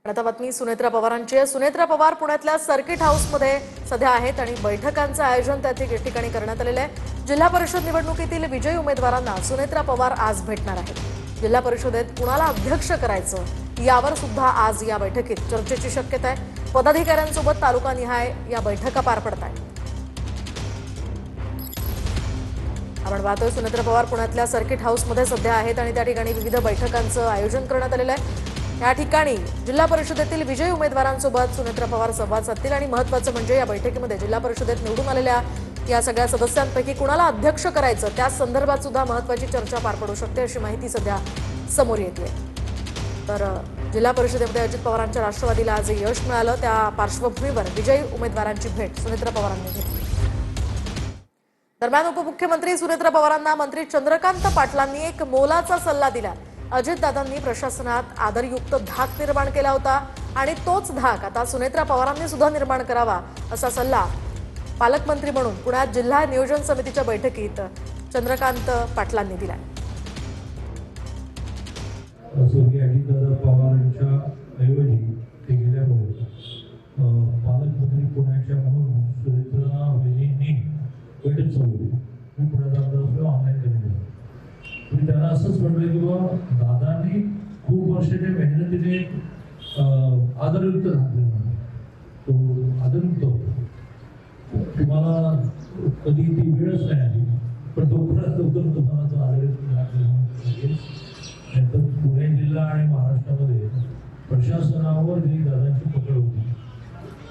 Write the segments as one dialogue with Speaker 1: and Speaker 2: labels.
Speaker 1: आता बातमी सुनेत्रा पवारांची आहे। सुनेत्रा पवार पुण्यातल्या सर्किट हाऊसमध्ये सध्या आहेत आणि बैठकांचं आयोजन त्या ठिकाणी करण्यात आलेलं आहे। जिल्हा परिषद निवडणुकीतील विजयी उमेदवारांना सुनेत्रा पवार आज भेटणार आहेत। जिल्हा परिषदेत कुणाला अध्यक्ष करायचं यावर सुद्धा आज या बैठकीत चर्चेची शक्यता आहे। पदाधिकाऱ्यांसोबत तालुकानिहाय या बैठका पार पडत आहेत। आपण पाहतोय सुनेत्रा पवार पुण्यातल्या सर्किट हाऊसमध्ये सध्या आहेत आणि त्या ठिकाणी विविध बैठकांचं आयोजन करण्यात आलेलं आहे। या ठिकाणी जिल्हा परिषदेतील विजयी उमेदवारांसोबत सुनेत्रा पवार संवाद साधतील आणि महत्त्वाचं म्हणजे या बैठकीमध्ये जिल्हा परिषदेत निवडून आलेल्या या सगळ्या सदस्यांपैकी कुणाला अध्यक्ष करायचं त्या संदर्भात सुद्धा महत्त्वाची चर्चा पार पडू शकते अशी माहिती सध्या समोर येते। तर जिल्हा परिषदेमध्ये अजित पवारांच्या राष्ट्रवादीला आज यश मिळालं, त्या पार्श्वभूमीवर विजयी उमेदवारांची भेट सुनेत्रा पवारांनी घेतली। दरम्यान उपमुख्यमंत्री सुनेत्रा पवारांना मंत्री चंद्रकांत पाटलांनी एक मोलाचा सल्ला दिला। अजितदादांनी प्रशासनात आदरयुक्त धाक निर्माण केला होता आणि तोच धाक आता सुनेत्रा पवारांनी सुद्धा निर्माण करावा असा सल्ला पालकमंत्री म्हणून पुण्यात जिल्हा नियोजन समितीच्या बैठकीत चंद्रकांत पाटलांनी दिला।
Speaker 2: अजितदादा पवारांच्या ऐवजी ते गेल्यामुळे पालकमंत्री पुण्याच्या म्हणून सुनेत्रा वहिनींनी बैठक चालवली। मी पुण्यात आमदार ऑनलाईन केली। मी त्यांना असंच म्हटलं की बाबा दादांनी खूप वर्षाच्या मेहनतीने आदरयुक्त घातले, तो आदरयुक्त तुम्हाला कधी ती वेळच नाही आली, पण लवकरात लवकर तुम्हाला तो आदरयुक्त घातले। नंतर पुणे जिल्हा आणि महाराष्ट्रामध्ये प्रशासनावर जी दादांची पकड होती,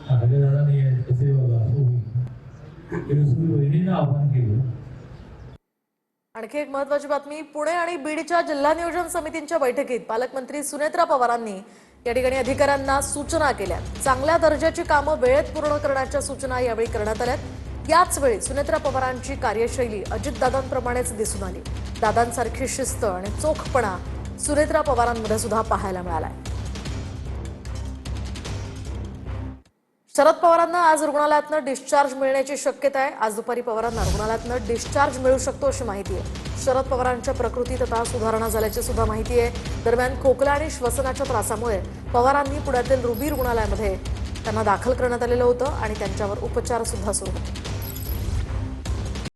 Speaker 2: आगे दादांनी कसे बघा असं होईल वहिनींना आव्हान केलं।
Speaker 1: आणखी एक महत्त्वाची बातमी, पुणे आणि बीडच्या जिल्हा नियोजन समितींच्या बैठकीत पालकमंत्री सुनेत्रा पवारांनी या ठिकाणी अधिकाऱ्यांना सूचना केल्या। चांगल्या दर्जाची कामं वेळेत पूर्ण करण्याच्या सूचना यावेळी करण्यात आल्या। याच वेळी सुनेत्रा पवारांची कार्यशैली अजितदादांप्रमाणेच दिसून आली। दादांसारखी शिस्त आणि चोखपणा सुनेत्रा पवारांमध्ये सुद्धा पाहायला मिळाला। शरद पवारांना आज रुग्णालयातनं डिस्चार्ज मिळण्याची शक्यता आहे। आज दुपारी पवारांना रुग्णालयातनं डिस्चार्ज मिळू शकतो अशी माहिती आहे। शरद पवारांच्या प्रकृतीत आता सुधारणा झाल्याची सुद्धा माहिती आहे। दरम्यान खोकला आणि श्वसनाच्या त्रासामुळे पवारांनी पुण्यातील रुबी रुग्णालयामध्ये त्यांना दाखल करण्यात आलेलं होतं आणि त्यांच्यावर उपचार सुद्धा सुरू होते।